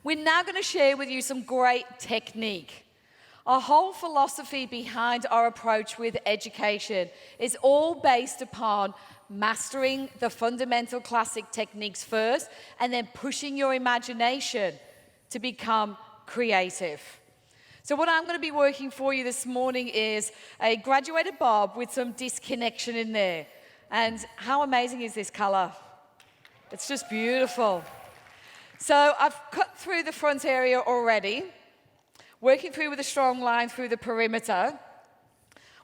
We're now going to share with you some great technique. Our whole philosophy behind our approach with education is all based upon mastering the fundamental classic techniques first and then pushing your imagination to become creative. So what I'm going to be working for you this morning is a graduated bob with some disconnection in there. And how amazing is this color? It's just beautiful. So I've cut through the front area already, working through with a strong line through the perimeter.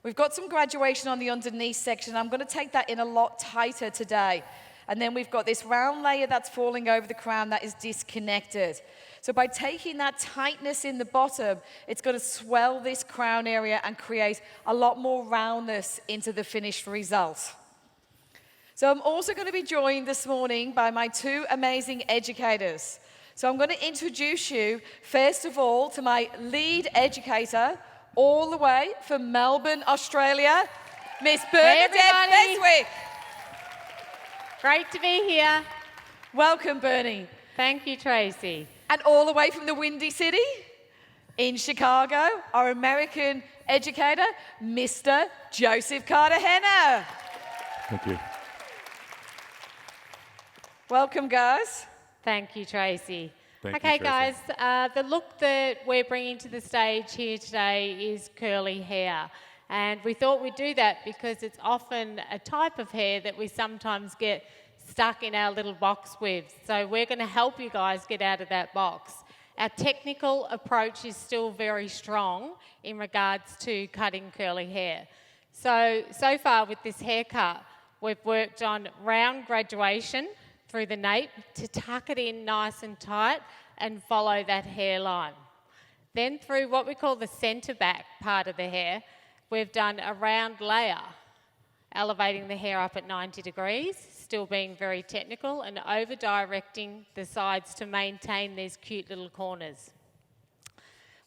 We've got some graduation on the underneath section. I'm going to take that in a lot tighter today. And then we've got this round layer that's falling over the crown that is disconnected. So by taking that tightness in the bottom, it's going to swell this crown area and create a lot more roundness into the finished result. So I'm also going to be joined this morning by my two amazing educators. So I'm going to introduce you, first of all, to my lead educator, all the way from Melbourne, Australia, Miss Bernadette Beswick. Great to be here. Welcome, Bernie. Thank you, Tracy. And all the way from the Windy City in Chicago, our American educator, Mr. Joseph Cartagena. Thank you. Welcome, guys. Thank you, Tracy. Thank okay, you, Tracy. guys, the look that we're bringing to the stage here today is curly hair. And we thought we'd do that because it's often a type of hair that we sometimes get stuck in our little box with. So we're going to help you guys get out of that box. Our technical approach is still very strong in regards to cutting curly hair. So far with this haircut, we've worked on round graduation through the nape to tuck it in nice and tight and follow that hairline. Then through what we call the centre back part of the hair, we've done a round layer, elevating the hair up at 90 degrees, still being very technical, and over-directing the sides to maintain these cute little corners.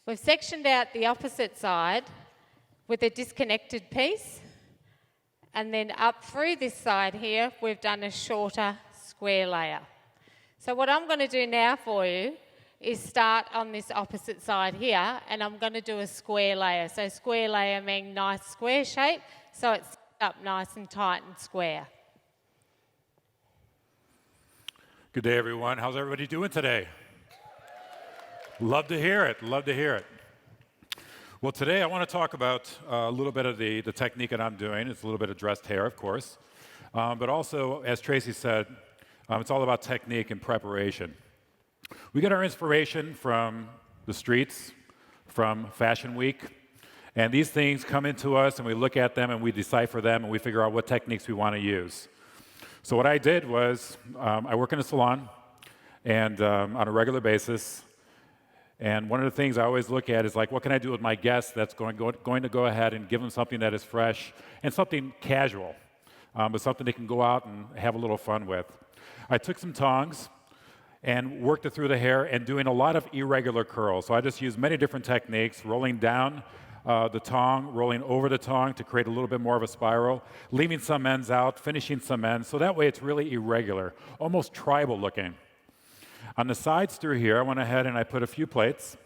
We've sectioned out the opposite side with a disconnected piece, and then up through this side here, we've done a shorter square layer. So what I'm going to do now for you is start on this opposite side here, and I'm going to do a square layer. So square layer meaning nice square shape, so it's up nice and tight and square. Good day, everyone. How's everybody doing today? Love to hear it. Love to hear it. Well, today I want to talk about a little bit of the technique that I'm doing. It's a little bit of dressed hair, of course. But also, as Tracy said, it's all about technique and preparation. We get our inspiration from the streets, from Fashion Week, and these things come into us and we look at them and we decipher them and we figure out what techniques we want to use. So what I did was, I work in a salon and on a regular basis, and one of the things I always look at is like, what can I do with my guests that's going to go ahead and give them something that is fresh and something casual, but something they can go out and have a little fun with. I took some tongs and worked it through the hair and doing a lot of irregular curls. So I just used many different techniques, rolling down the tong, rolling over the tong to create a little bit more of a spiral, leaving some ends out, finishing some ends, so that way it's really irregular, almost tribal looking. On the sides through here, I went ahead and I put a few plates,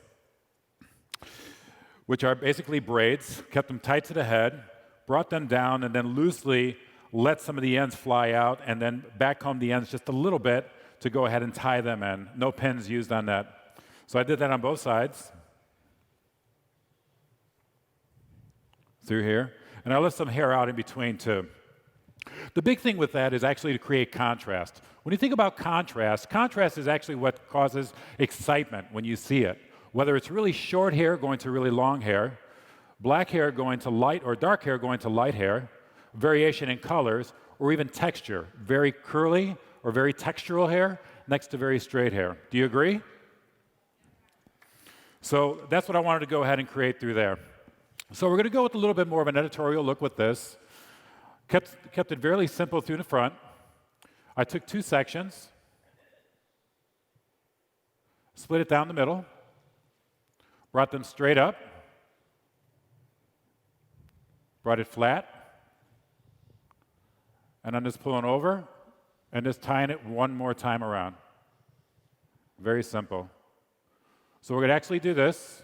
which are basically braids, kept them tight to the head, brought them down, and then loosely let some of the ends fly out, and then backcomb the ends just a little bit to go ahead and tie them in. No pins used on that. So I did that on both sides. Through here. And I left some hair out in between too. The big thing with that is actually to create contrast. When you think about contrast, contrast is actually what causes excitement when you see it. Whether it's really short hair going to really long hair, black hair going to light or dark hair going to light hair, variation in colors, or even texture. Very curly or very textural hair next to very straight hair. Do you agree? So that's what I wanted to go ahead and create through there. So we're going to go with a little bit more of an editorial look with this. Kept it fairly simple through the front. I took two sections, split it down the middle, brought them straight up, brought it flat, and I'm just pulling over and just tying it one more time around. Very simple. So we're going to actually do this.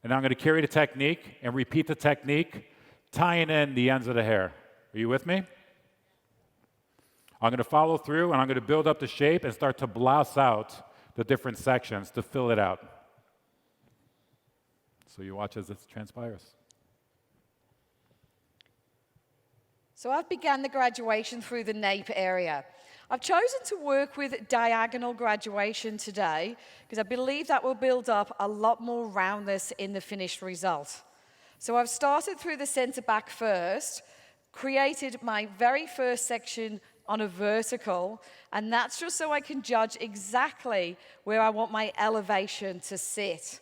And I'm going to carry the technique and repeat the technique, tying in the ends of the hair. Are you with me? I'm going to follow through, and I'm going to build up the shape and start to blouse out the different sections to fill it out. So you watch as this transpires. So I've begun the graduation through the nape area. I've chosen to work with diagonal graduation today because I believe that will build up a lot more roundness in the finished result. So I've started through the center back first, created my very first section on a vertical, and that's just so I can judge exactly where I want my elevation to sit.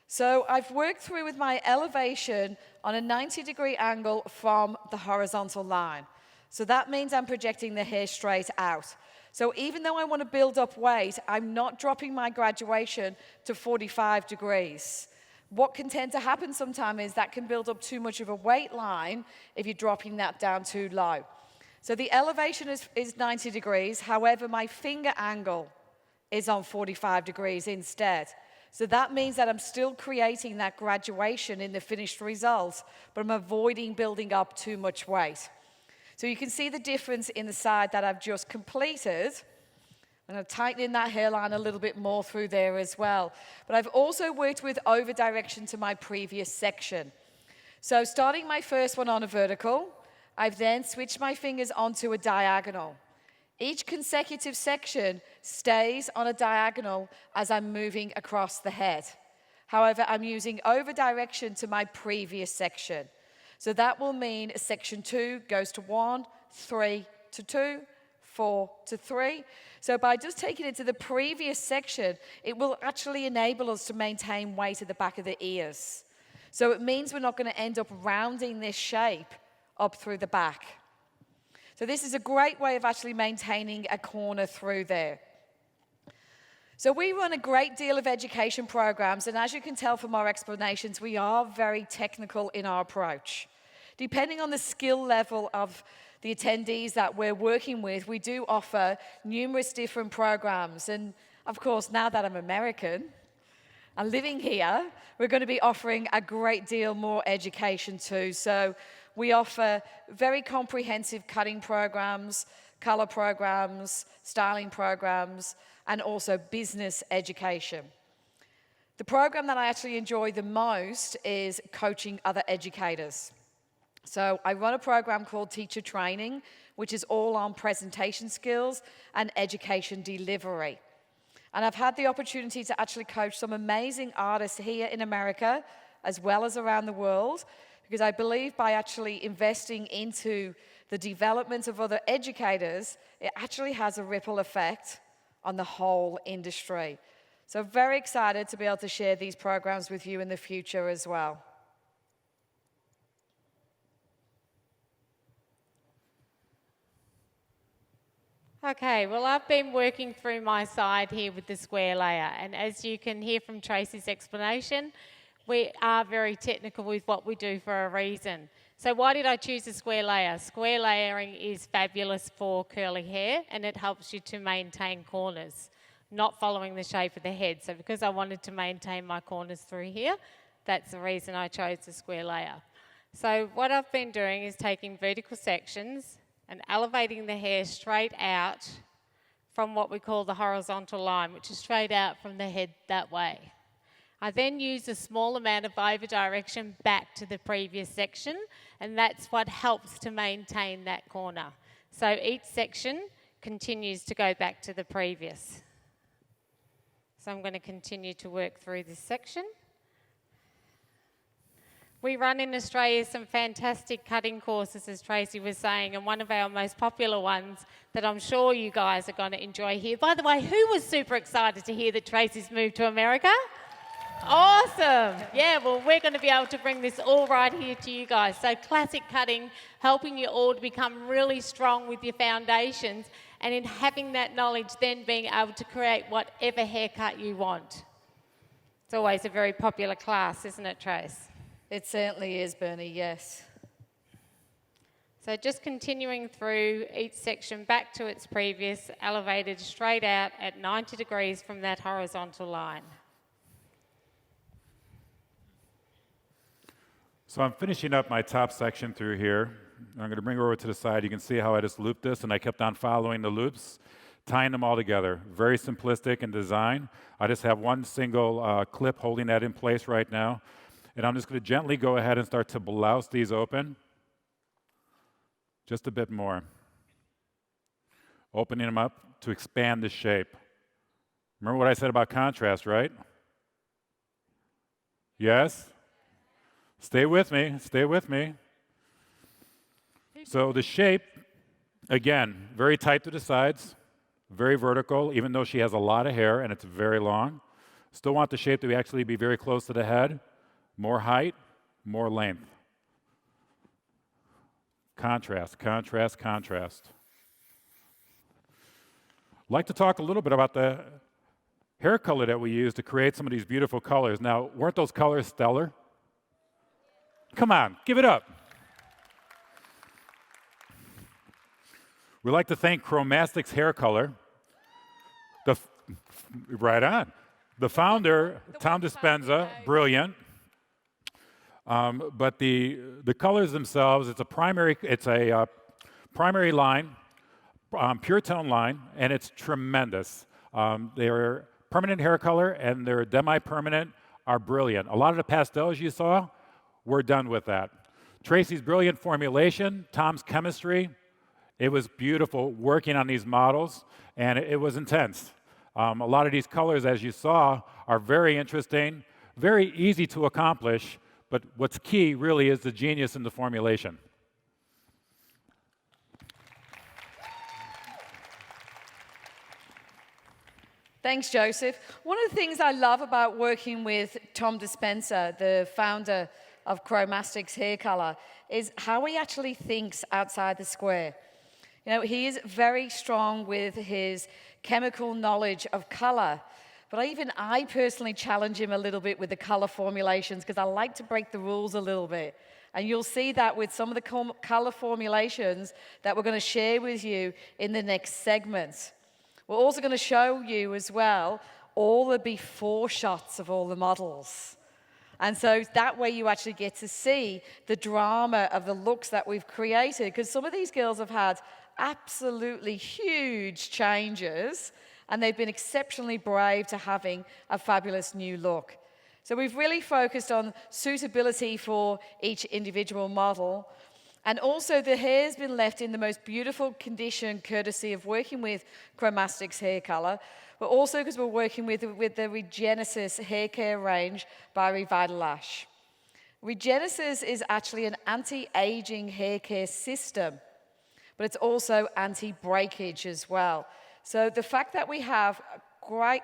So I've worked through with my elevation on a 90-degree angle from the horizontal line. So that means I'm projecting the hair straight out. So even though I want to build up weight, I'm not dropping my graduation to 45 degrees. What can tend to happen sometimes is that can build up too much of a weight line if you're dropping that down too low. So the elevation is 90 degrees, however, my finger angle is on 45 degrees instead. So that means that I'm still creating that graduation in the finished result, but I'm avoiding building up too much weight. So you can see the difference in the side that I've just completed. I'm going to tighten in that hairline a little bit more through there as well. But I've also worked with over direction to my previous section. So starting my first one on a vertical, I've then switched my fingers onto a diagonal. Each consecutive section stays on a diagonal as I'm moving across the head. However, I'm using over direction to my previous section. So that will mean section 2 goes to 1, 3 to 2, 4 to 3. So by just taking it to the previous section, it will actually enable us to maintain weight at the back of the ears. So it means we're not going to end up rounding this shape up through the back. So this is a great way of actually maintaining a corner through there. So we run a great deal of education programs, and as you can tell from our explanations, we are very technical in our approach. Depending on the skill level of the attendees that we're working with, we do offer numerous different programs. And of course, now that I'm American and living here, we're going to be offering a great deal more education too. So we offer very comprehensive cutting programs, color programs, styling programs, and also business education. The program that I actually enjoy the most is coaching other educators. So I run a program called Teacher Training, which is all on presentation skills and education delivery. And I've had the opportunity to actually coach some amazing artists here in America, as well as around the world, because I believe by actually investing into the development of other educators, it actually has a ripple effect on the whole industry. So very excited to be able to share these programs with you in the future as well. Okay, well, I've been working through my side here with the square layer, and as you can hear from Tracey's explanation, we are very technical with what we do for a reason. So why did I choose a square layer? Square layering is fabulous for curly hair, and it helps you to maintain corners, not following the shape of the head. So because I wanted to maintain my corners through here, that's the reason I chose the square layer. So what I've been doing is taking vertical sections and elevating the hair straight out from what we call the horizontal line, which is straight out from the head that way. I then use a small amount of over direction back to the previous section, and that's what helps to maintain that corner. So each section continues to go back to the previous. So I'm going to continue to work through this section. We run in Australia some fantastic cutting courses, as Tracey was saying, and one of our most popular ones that I'm sure you guys are going to enjoy here. By the way, who was super excited to hear that Tracey's moved to America? Awesome. Yeah, well, we're going to be able to bring this all right here to you guys. So classic cutting, helping you all to become really strong with your foundations, and in having that knowledge, then being able to create whatever haircut you want. It's always a very popular class, isn't it, Trace? It certainly is, Bernie, yes. So just continuing through each section back to its previous, elevated straight out at 90 degrees from that horizontal line. So I'm finishing up my top section through here. I'm going to bring it over to the side. You can see how I just looped this, and I kept on following the loops, tying them all together. Very simplistic in design. I just have one single clip holding that in place right now. And I'm just going to gently go ahead and start to blouse these open. Just a bit more. Opening them up to expand the shape. Remember what I said about contrast, right? Yes? Stay with me, stay with me. So the shape, again, very tight to the sides, very vertical, even though she has a lot of hair and it's very long. Still want the shape to actually be very close to the head. More height, more length. Contrast, contrast, contrast. I'd like to talk a little bit about the hair color that we use to create some of these beautiful colors. Now, weren't those colors stellar? Come on, give it up. We'd like to thank Chromastic's hair color. Right on. The founder, Tom Dispenza, brilliant. But the colors themselves, it's a primary line, pure tone line, and it's tremendous. Their permanent hair color and their demi-permanent are brilliant. A lot of the pastels you saw, we're done with that. Tracey's brilliant formulation, Tom's chemistry, it was beautiful working on these models, and it was intense. A lot of these colors, as you saw, are very interesting, very easy to accomplish, but what's key really is the genius in the formulation. Thanks, Joseph. One of the things I love about working with Tom Dispenza, the founder of Chromastic's hair color, is how he actually thinks outside the square. You know, he is very strong with his chemical knowledge of color, but I personally challenge him a little bit with the color formulations because I like to break the rules a little bit. And you'll see that with some of the color formulations that we're going to share with you in the next segment. We're also going to show you as well all the before shots of all the models. And so that way you actually get to see the drama of the looks that we've created, because some of these girls have had absolutely huge changes, and they've been exceptionally brave to having a fabulous new look. So we've really focused on suitability for each individual model. And also the hair's been left in the most beautiful condition courtesy of working with Chromastic's hair color, but also because we're working with the Regenesis hair care range by Revitalash. Regenesis is actually an anti-aging hair care system, but it's also anti-breakage as well. So the fact that we have quite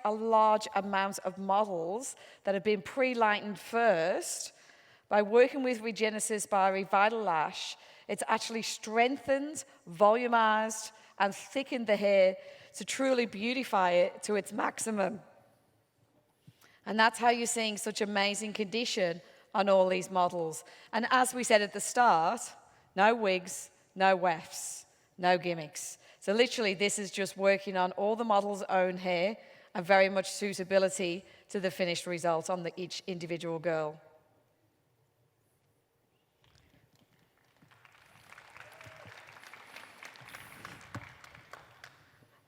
a large amount of models that have been pre-lightened first, by working with Regenesis by Revitalash, it's actually strengthened, volumized, and thickened the hair to truly beautify it to its maximum. And that's how you're seeing such amazing condition on all these models. And as we said at the start, no wigs, no wefts, no gimmicks. So literally, this is just working on all the model's own hair and very much suitability to the finished result on each individual girl.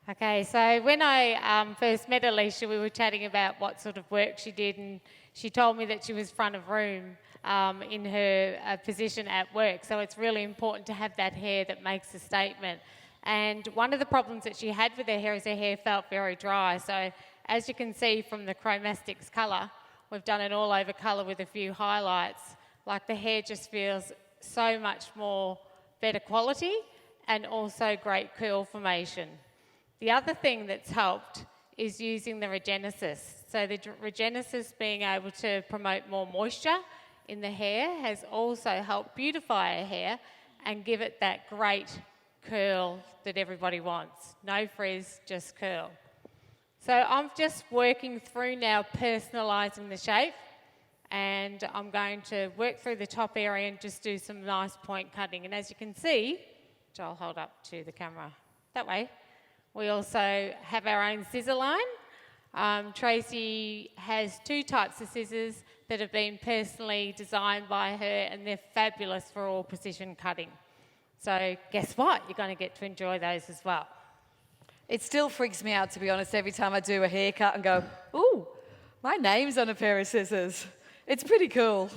Okay, so when I first met Alicia, we were chatting about what sort of work she did, and she told me that she was front of room in her position at work. So it's really important to have that hair that makes a statement. And one of the problems that she had with her hair is her hair felt very dry. So as you can see from the Chromastic's colour, we've done an all-over colour with a few highlights. Like the hair just feels so much more better quality and also great curl formation. The other thing that's helped is using the Regenesis. So the Regenesis being able to promote more moisture in the hair has also helped beautify our hair and give it that great curl that everybody wants. No frizz, just curl. So I'm just working through now personalising the shape, and I'm going to work through the top area and just do some nice point cutting. And as you can see, which I'll hold up to the camera that way, we also have our own scissor line. Tracey has 2 types of scissors that have been personally designed by her, and they're fabulous for all precision cutting. So guess what? You're going to get to enjoy those as well. It still freaks me out, to be honest, every time I do a haircut and go, ooh, my name's on a pair of scissors. It's pretty cool.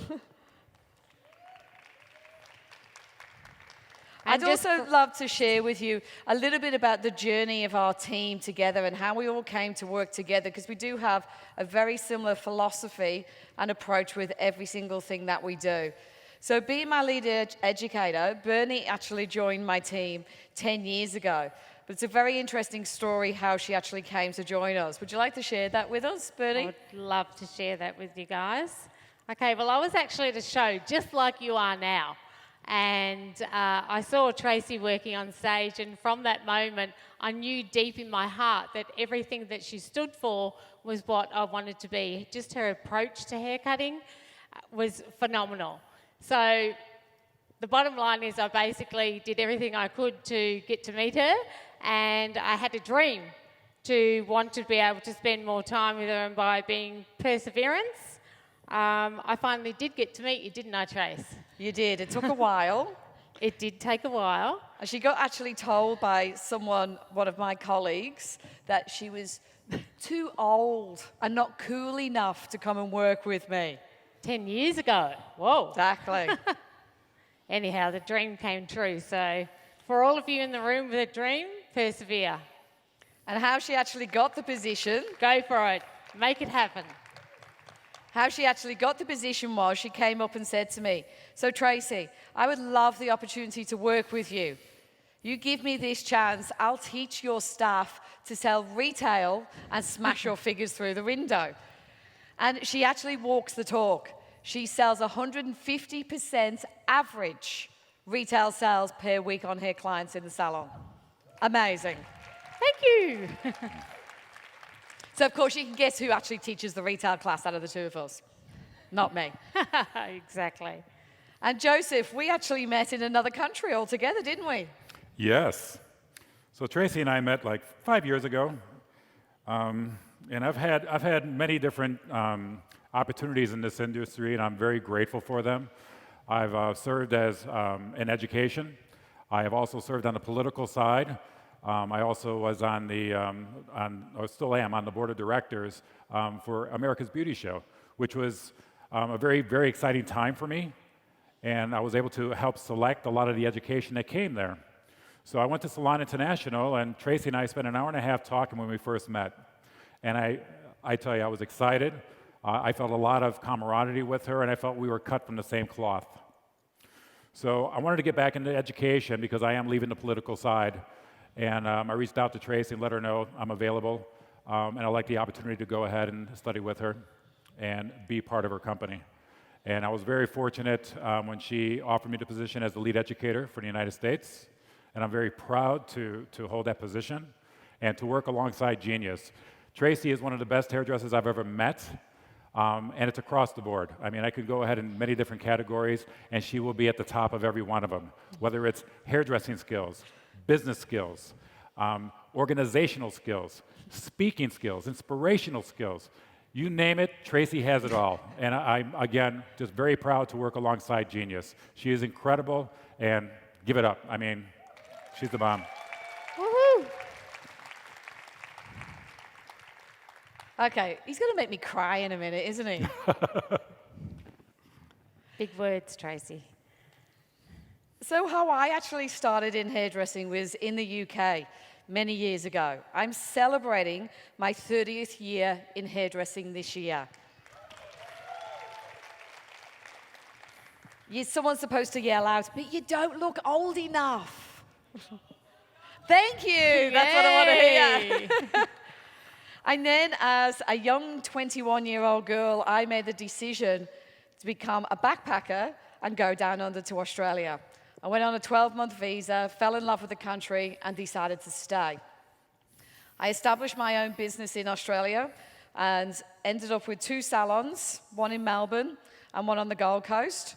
I'd also love to share with you a little bit about the journey of our team together and how we all came to work together, because we do have a very similar philosophy and approach with every single thing that we do. So being my lead educator, Bernie actually joined my team 10 years ago. But it's a very interesting story how she actually came to join us. Would you like to share that with us, Bernie? I would love to share that with you guys. Okay, well, I was actually at a show just like you are now. And I saw Tracey working on stage, and from that moment, I knew deep in my heart that everything that she stood for was what I wanted to be. Just her approach to haircutting was phenomenal. So the bottom line is I basically did everything I could to get to meet her, and I had a dream to want to be able to spend more time with her, and by being perseverance, I finally did get to meet you, didn't I, Trace? You did. It took a while. It did take a while. She got actually told by someone, one of my colleagues, that she was too old and not cool enough to come and work with me. 10 years ago. Whoa. Exactly. Anyhow, the dream came true. So for all of you in the room with a dream, persevere. And how she actually got the position. Go for it. Make it happen. How she actually got the position was she came up and said to me, so Tracey, I would love the opportunity to work with you. You give me this chance, I'll teach your staff to sell retail and smash your figures through the window. And she actually walks the talk. She sells 150% average retail sales per week on her clients in the salon. Amazing. Thank you. So, of course, you can guess who actually teaches the retail class out of the 2 of us. Not me. Exactly. And Joseph, we actually met in another country altogether, didn't we? Yes. So Tracey and I met like 5 years ago, and I've had many different opportunities in this industry, and I'm very grateful for them. I've served as in education. I have also served on the political side. I also was on the, or still am, on the board of directors for America's Beauty Show, which was a very, very exciting time for me. And I was able to help select a lot of the education that came there. So I went to Salon International, and Tracey and I spent an hour and a half talking when we first met. And I tell you, I was excited. I felt a lot of camaraderie with her, and I felt we were cut from the same cloth. So I wanted to get back into education because I am leaving the political side. And I reached out to Tracey and let her know I'm available, and I'd like the opportunity to go ahead and study with her and be part of her company. And I was very fortunate when she offered me the position as the lead educator for the United States, and I'm very proud to hold that position and to work alongside Genius. Tracey is one of the best hairdressers I've ever met, and it's across the board. I mean, I could go ahead in many different categories, and she will be at the top of every one of them, whether it's hairdressing skills, business skills, organizational skills, speaking skills, inspirational skills. You name it, Tracey has it all. And I'm, again, just very proud to work alongside Genius. She is incredible, and give it up. I mean, she's the bomb. Woohoo! Okay, he's going to make me cry in a minute, isn't he? Big words, Tracey. So how I actually started in hairdressing was in the UK many years ago. I'm celebrating my 30th year in hairdressing this year. Someone's supposed to yell out, but you don't look old enough. Thank you, that's what I want to hear. And then as a young 21-year-old girl, I made the decision to become a backpacker and go down under to Australia. I went on a 12-month visa, fell in love with the country, and decided to stay. I established my own business in Australia, and ended up with 2 salons, one in Melbourne and one on the Gold Coast.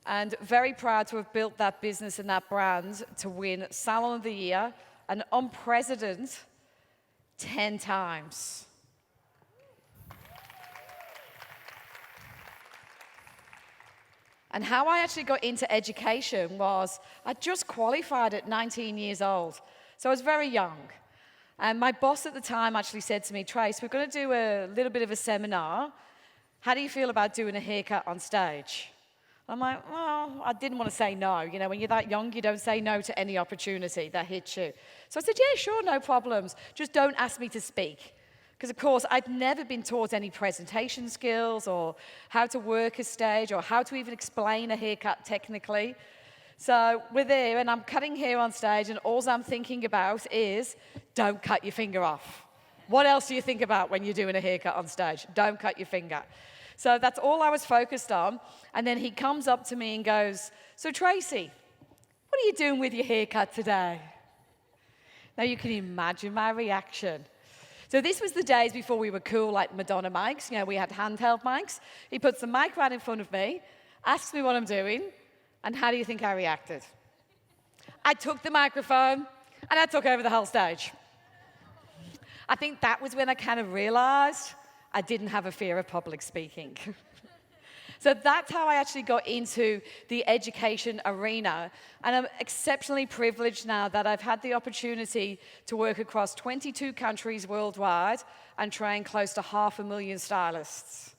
And very proud to have built that business and that brand to win Salon of the Year, an unprecedented 10 times. And how I actually got into education was I just qualified at 19 years old. So I was very young. And my boss at the time actually said to me, Trace, we're going to do a little bit of a seminar. How do you feel about doing a haircut on stage? I'm like, well, I didn't want to say no. You know, when you're that young, you don't say no to any opportunity that hits you. So I said, yeah, sure, no problems. Just don't ask me to speak. Because, of course, I'd never been taught any presentation skills or how to work a stage or how to even explain a haircut technically. So we're there, and I'm cutting hair on stage, and all I'm thinking about is, don't cut your finger off. What else do you think about when you're doing a haircut on stage? Don't cut your finger. So that's all I was focused on. And then he comes up to me and goes, so Tracey, what are you doing with your haircut today? Now you can imagine my reaction. So this was the days before we were cool like Madonna mics. You know, we had handheld mics. He puts the mic right in front of me, asks me what I'm doing, and how do you think I reacted? I took the microphone, and I took over the whole stage. I think that was when I kind of realized I didn't have a fear of public speaking. So that's how I actually got into the education arena. And I'm exceptionally privileged now that I've had the opportunity to work across 22 countries worldwide and train close to 500,000 stylists.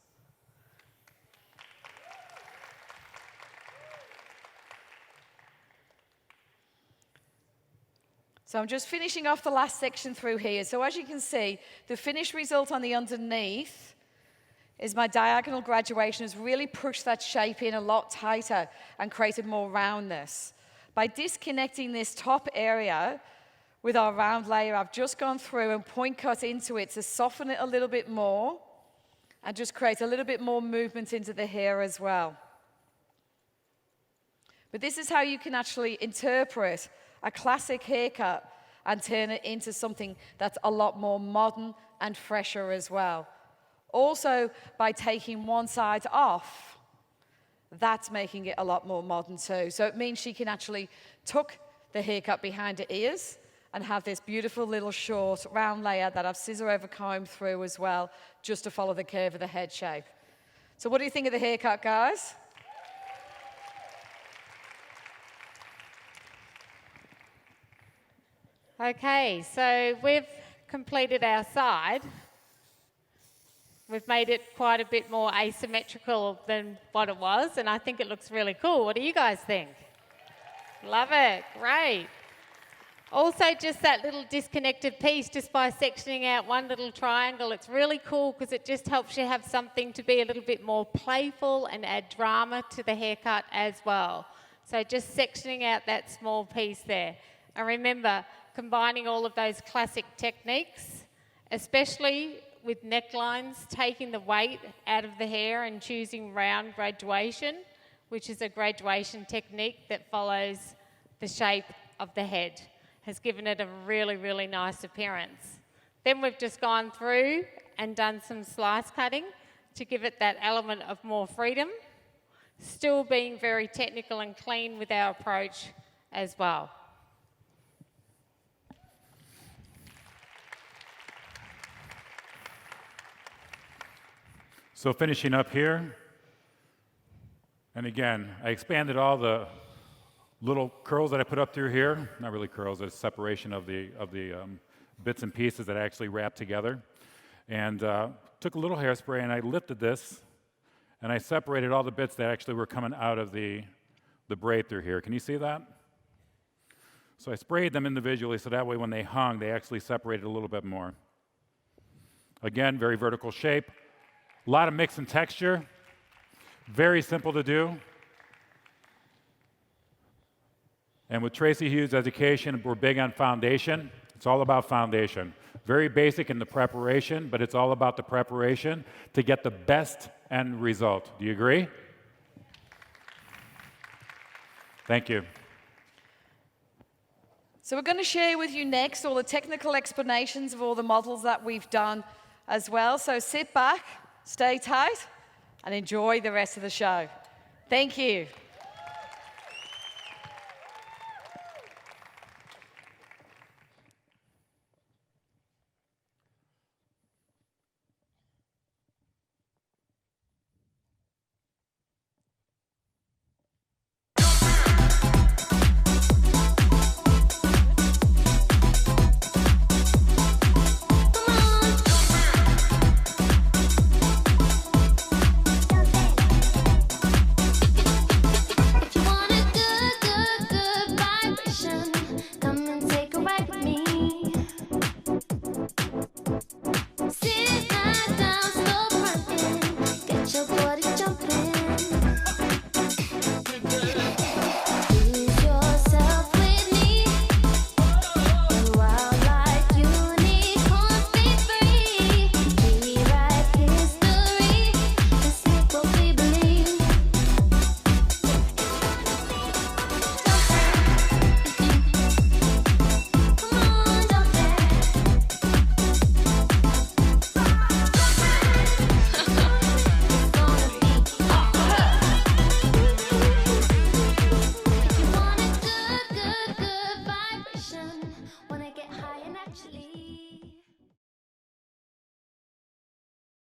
So I'm just finishing off the last section through here. So as you can see, the finished result on the underneath is my diagonal graduation has really pushed that shape in a lot tighter and created more roundness. By disconnecting this top area with our round layer, I've just gone through and point cut into it to soften it a little bit more and just create a little bit more movement into the hair as well. But this is how you can actually interpret a classic haircut and turn it into something that's a lot more modern and fresher as well. Also, by taking one side off, that's making it a lot more modern too. So it means she can actually tuck the haircut behind her ears and have this beautiful little short round layer that I've scissor over comb through as well, just to follow the curve of the head shape. So what do you think of the haircut, guys? Okay, so we've completed our side. We've made it quite a bit more asymmetrical than what it was, and I think it looks really cool. What do you guys think? Love it, great. Also, just that little disconnected piece, just by sectioning out one little triangle, it's really cool because it just helps you have something to be a little bit more playful and add drama to the haircut as well. So just sectioning out that small piece there. And remember, combining all of those classic techniques, especially with necklines, taking the weight out of the hair and choosing round graduation, which is a graduation technique that follows the shape of the head, has given it a really, really nice appearance. Then we've just gone through and done some slice cutting to give it that element of more freedom, still being very technical and clean with our approach as well. So finishing up here, and again, I expanded all the little curls that I put up through here. Not really curls, it's separation of the bits and pieces that I actually wrapped together. And took a little hairspray and I lifted this, and I separated all the bits that actually were coming out of the braid through here. Can you see that? So I sprayed them individually so that way when they hung, they actually separated a little bit more. Again, very vertical shape. A lot of mix and texture, very simple to do. And with Tracey Hughes Education, we're big on foundation. It's all about foundation. Very basic in the preparation, but it's all about the preparation to get the best end result. Do you agree? Thank you. So we're going to share with you next all the technical explanations of all the models that we've done as well. So sit back, stay tight, and enjoy the rest of the show. Thank you.